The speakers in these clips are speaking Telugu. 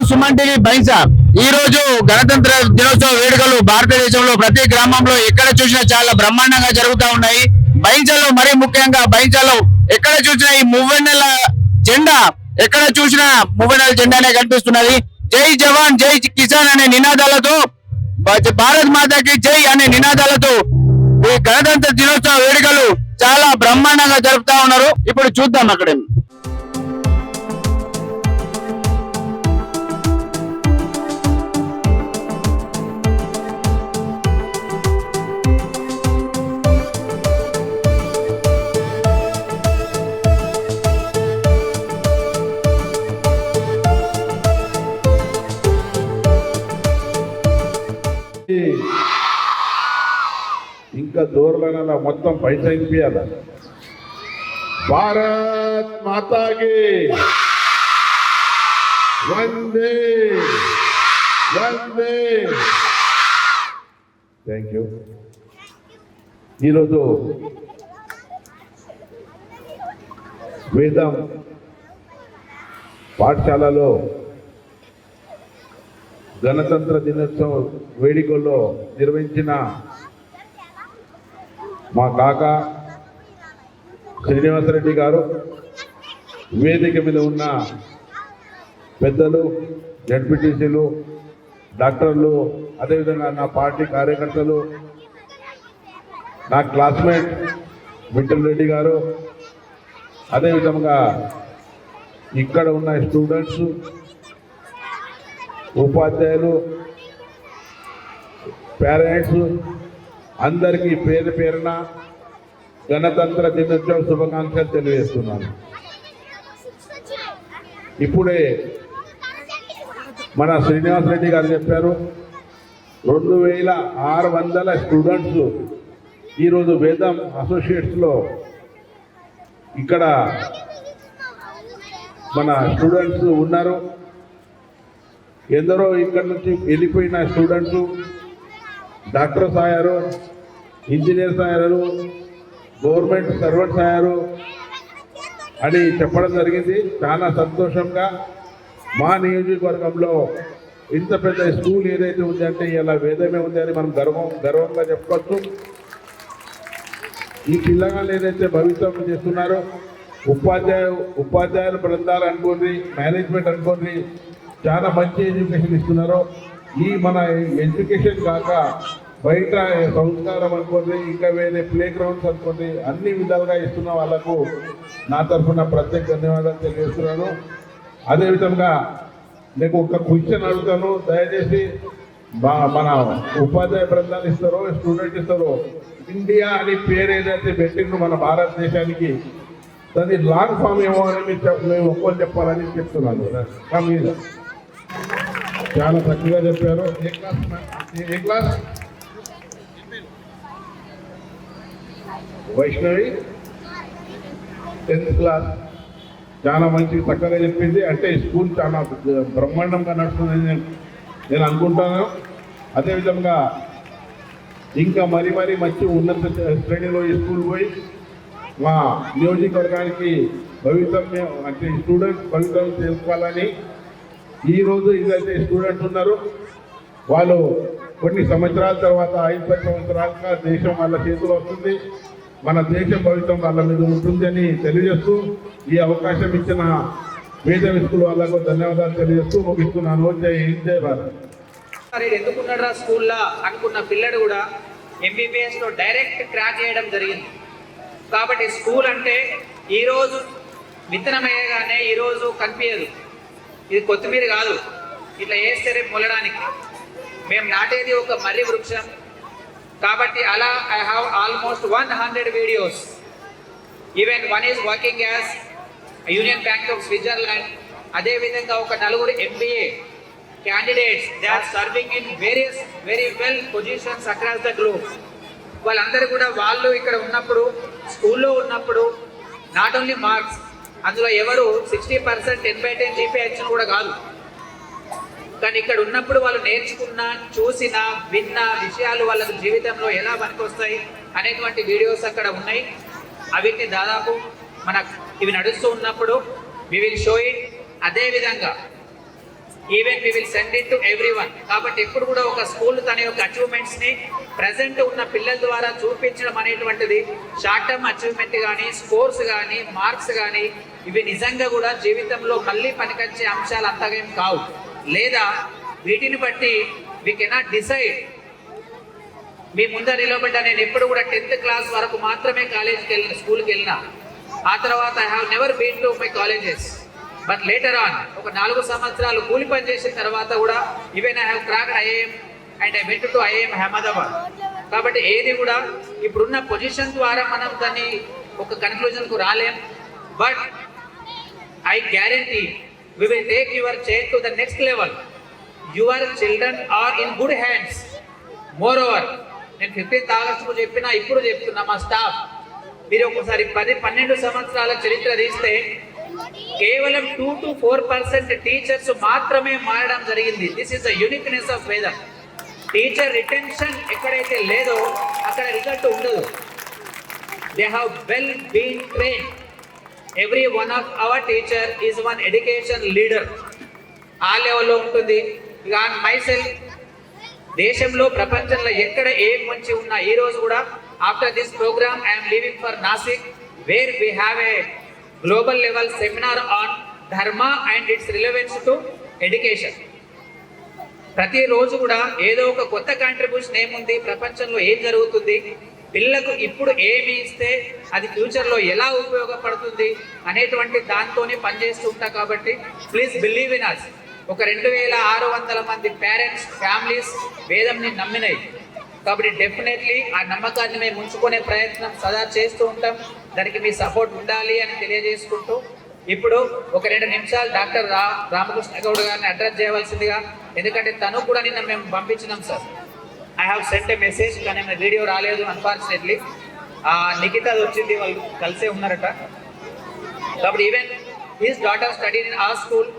సుమన్ టీవీ బైంసా. ఈ రోజు గణతంత్ర దినోత్సవ వేడుకలు భారతదేశంలో ప్రతి గ్రామంలో ఎక్కడ చూసినా చాలా బ్రహ్మాండంగా జరుగుతూ ఉన్నాయి. బైంసాలో మరీ ముఖ్యంగా బైంసాలో ఎక్కడ చూసినా ఈ మువ్వెన్నెల జెండా, ఎక్కడ చూసినా మువ్వెన్నెల జెండానే కనిపిస్తున్నది. జై జవాన్ జై కిసాన్ అనే నినాదాలతో, భారత్ మాతాకి జై అనే నినాదాలతో ఈ గణతంత్ర దినోత్సవ వేడుకలు చాలా బ్రహ్మాండంగా జరుపుతా ఉన్నారు. ఇప్పుడు చూద్దాం అక్కడ. ఇంకా దూరంలో మొత్తం పైసా ఇప్పియాల. భారత్ మాతాకి వందే వందే. Thank you. ఈరోజు వేదం పాఠశాలలో గణతంత్ర దినోత్సవ వేడుకల్లో నిర్వహించిన మా కాక శ్రీనివాసరెడ్డి గారు, వేదిక మీద ఉన్న పెద్దలు, జడ్పీటీసీలు, డాక్టర్లు, అదేవిధంగా నా పార్టీ కార్యకర్తలు, నా క్లాస్మేట్ విఠల్ రెడ్డి గారు, అదేవిధంగా ఇక్కడ ఉన్న స్టూడెంట్స్, ఉపాధ్యాయులు, పేరెంట్స్ అందరికీ పేరు పేరున గణతంత్ర దినోత్సవ శుభాకాంక్షలు తెలియజేస్తున్నాను. ఇప్పుడే మన శ్రీనివాసరెడ్డి గారు చెప్పారు, 2600 స్టూడెంట్స్ ఈరోజు వేదం అసోసియేట్స్లో ఇక్కడ మన స్టూడెంట్స్ ఉన్నారు. ఎందరో ఇక్కడ నుంచి వెళ్ళిపోయిన స్టూడెంట్స్ డాక్టర్స్ అయ్యారు, ఇంజనీర్స్ అయ్యారు, గవర్నమెంట్ సర్వెంట్స్ అయ్యారు అని చెప్పడం జరిగింది. చాలా సంతోషంగా మా నియోజకవర్గంలో ఇంత పెద్ద స్కూల్ ఏదైతే ఉంది అంటే ఇలా వేదమే ఉంది అని మనం గర్వంగా చెప్పవచ్చు. ఈ పిల్లగాళ్ళు ఏదైతే భవిష్యత్తు చేస్తున్నారో ఉపాధ్యాయుల బృందాలు అనుకోండి, మేనేజ్మెంట్ అనుకోండి, చాలా మంచి ఎడ్యుకేషన్ ఇస్తున్నారు. ఈ మన ఎడ్యుకేషన్ కాక బయట సంస్కారం అనుకోండి, ఇంకా వేరే ప్లే గ్రౌండ్స్ అనుకోండి, అన్ని విధాలుగా ఇస్తున్న వాళ్ళకు నా తరఫున ప్రత్యేక ధన్యవాదాలు తెలియజేస్తున్నాను. అదేవిధంగా నేను ఒక క్వశ్చన్ అడుగుతాను, దయచేసి మన ఉపాధ్యాయ బృందాలు ఇస్తారో స్టూడెంట్ ఇస్తారో, ఇండియా అని పేరు ఏదైతే పెట్టిందో మన భారతదేశానికి, దాని లాంగ్ ఫామ్ ఏమో అని మేము ఒక్కరు చెప్పాలని చెప్తున్నాను. చాలా చక్కగా చెప్పారు. ఏ క్లాస్? Vaishnavi 10th class. చాలా మంచి చక్కగా చెప్పింది. అంటే స్కూల్ చాలా బ్రహ్మాండంగా నడుస్తుందని నేను అనుకుంటాను. అదేవిధంగా ఇంకా మరీ మంచి ఉన్నత శ్రేణిలో ఈ స్కూల్ పోయి మా నియోజకవర్గానికి భవిష్యత్తు అంటే స్టూడెంట్స్ భవిష్యత్తు తెలుసుకోవాలని ఈరోజు ఏదైతే స్టూడెంట్స్ ఉన్నారో వాళ్ళు కొన్ని సంవత్సరాల తర్వాత 5-10 సంవత్సరాలుగా దేశం వాళ్ళ చేతిలో వస్తుంది, మన దేశం భవిష్యత్తు వాళ్ళ మీద ఉంటుంది అని తెలియజేస్తూ ఈ అవకాశం ఇచ్చిన వేద స్కూల్ వాళ్ళకు ధన్యవాదాలు తెలియజేస్తూ ముగిస్తున్నాను. జై హింద్, జై భారత్. ఎందుకున్నాడు స్కూల్లో అనుకున్న పిల్లడు కూడా MBBSలో డైరెక్ట్ క్రాక్ చేయడం జరిగింది. కాబట్టి స్కూల్ అంటే ఈరోజు విత్తనం వేయగానే ఈరోజు కనిపించదు, ఇది కొత్తిమీర కాదు, ఇట్లా వేస్తే రేపు మొలడానికి. మేము నాటేది ఒక మర్రి వృక్షం. కాబట్టి అలా I have almost 100 videos. Even one is working as Union Bank of Switzerland. అదేవిధంగా ఒక 4 MBA candidates they are serving in very well positions across the globe. వాళ్ళందరూ కూడా వాళ్ళు ఇక్కడ ఉన్నప్పుడు, స్కూల్లో ఉన్నప్పుడు నాట్ ఓన్లీ మార్క్స్, అందులో ఎవరు 60% 10/10 GPA ఇచ్చిన కూడా కాదు. కానీ ఇక్కడ ఉన్నప్పుడు వాళ్ళు నేర్చుకున్న, చూసిన, విన్న విషయాలు వాళ్ళకు జీవితంలో ఎలా పనికొస్తాయి అనేటువంటి వీడియోస్ అక్కడ ఉన్నాయి. అవిటిని దాదాపు ఇవి నడుస్తూ ఉన్నప్పుడు వి విల్ షో ఇట్. అదేవిధంగా even we will send it to everyone. కాబట్టి ఎప్పుడు కూడా ఒక స్కూల్ తన యొక్క అచీవ్మెంట్స్ ని ప్రెసెంట్ ఉన్న పిల్లల ద్వారా చూపించడం అనేటువంటిది షార్ట్ టర్మ్ అచీవ్మెంట్ కానీ, స్కోర్స్ కానీ, మార్క్స్ కానీ ఇవి నిజంగా కూడా జీవితంలో మళ్ళీ పనికొచ్చే అంశాలు అంతగా ఏం కావు. లేదా వీటిని బట్టి వి కెనాట్ డిసైడ్. మీ ముందర నిలబడ్డ నేను ఎప్పుడు కూడా 10th క్లాస్ వరకు మాత్రమే కాలేజీకి వెళ్ళిన, స్కూల్కి వెళ్ళిన. ఆ తర్వాత I have never been to my colleges. But later on ఒక 4 సంవత్సరాలు కూలి పని చేసిన తర్వాత కూడా even I have cracked IIM and I went to IIM Ahmedabad. కాబట్టి ఏది కూడా ఇప్పుడున్న పొజిషన్ ద్వారా మనం దాన్ని ఒక కన్క్లూజన్కు రాలేం. But I guarantee we will take your child to the next level. Your children are in good hands. More over నేను 15th ఆగస్టుకు చెప్పినా, ఇప్పుడు చెప్తున్నా మా స్టాఫ్, మీరు ఒకసారి 10-12 సంవత్సరాల చరిత్ర తీస్తే కేవలం 2 to 4% టీచర్స్ మాత్రమే మారడం జరిగింది. This is the uniqueness of Vedam. Teacher retention ఎక్కడైతే లేదో అక్కడ రిజల్ట్ ఉండదు. They have well been trained. Every one of our teacher is one education leader. ఆ లెవెల్లో ఉంటుంది. ఇక మై సెల్ఫ్, దేశంలో ప్రపంచంలో ఎక్కడ ఏం మంచి ఉన్నా ఈ రోజు కూడా after this program I'm leaving for Nashik, where we have a global level seminar on dharma and its relevance to education. ప్రతిరోజు కూడా ఏదో ఒక కొత్త కాంట్రిబ్యూషన్ ఏముంది, ప్రపంచంలో ఏం జరుగుతుంది, పిల్లలకు ఇప్పుడు ఏమి ఇస్తే అది ఫ్యూచర్లో ఎలా ఉపయోగపడుతుంది అనేటువంటి దాంతోనే పనిచేస్తూ ఉంటా. కాబట్టి ప్లీజ్ బిలీవ్ ఇన్ అస్. ఒక 2600 మంది పేరెంట్స్, ఫ్యామిలీస్ వేదంని నమ్మినాయి. కాబట్టి డెఫినెట్లీ ఆ నమ్మకాన్ని మేము ఉంచుకునే ప్రయత్నం సదా చేస్తూ ఉంటాం. దానికి మీ సపోర్ట్ ఉండాలి అని తెలియజేసుకుంటూ ఇప్పుడు ఒక 2 నిమిషాలు డాక్టర్ రామకృష్ణ గౌడ్ గారిని అడ్రస్ చేయవలసిందిగా, ఎందుకంటే తను కూడా నిన్న మేము పంపించినాం sir. I have sent a message, కానీ మన వీడియో రాలేదు అన్ఫార్చునేట్లీ. నిఖిత అది వచ్చింది, వాళ్ళు కలిసే ఉన్నారట. కాబట్టి even his daughter study in ఆ స్కూల్.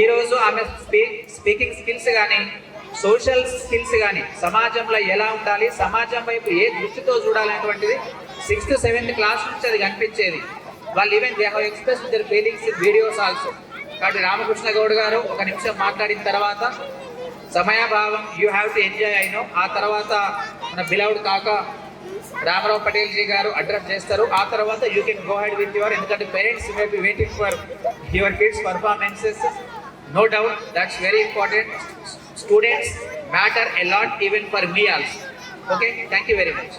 ఈరోజు ఆమె స్పీకింగ్ స్కిల్స్ కానీ, సోషల్ స్కిల్స్ కానీ, సమాజంలో ఎలా ఉండాలి, సమాజం వైపు ఏ దృష్టితో చూడాలనేటువంటిది 6th, 7th క్లాస్ నుంచి అది కనిపించేది. వాళ్ళు even they have express their feelings in videos also. కాబట్టి రామకృష్ణ గౌడ్ గారు ఒక నిమిషం మాట్లాడిన తర్వాత, సమయాభావం, యూ హ్యావ్ టు ఎంజాయ్ అయినో. ఆ తర్వాత మన బిలౌడ్ కాక రామారావు పటేల్ జీ గారు అడ్రస్ చేస్తారు. ఆ తర్వాత you can go ahead with your, ఎందుకంటే parents may be waiting for your kids performances. No doubt, that's very important. Students matter a lot even for me also. Okay, thank you very much.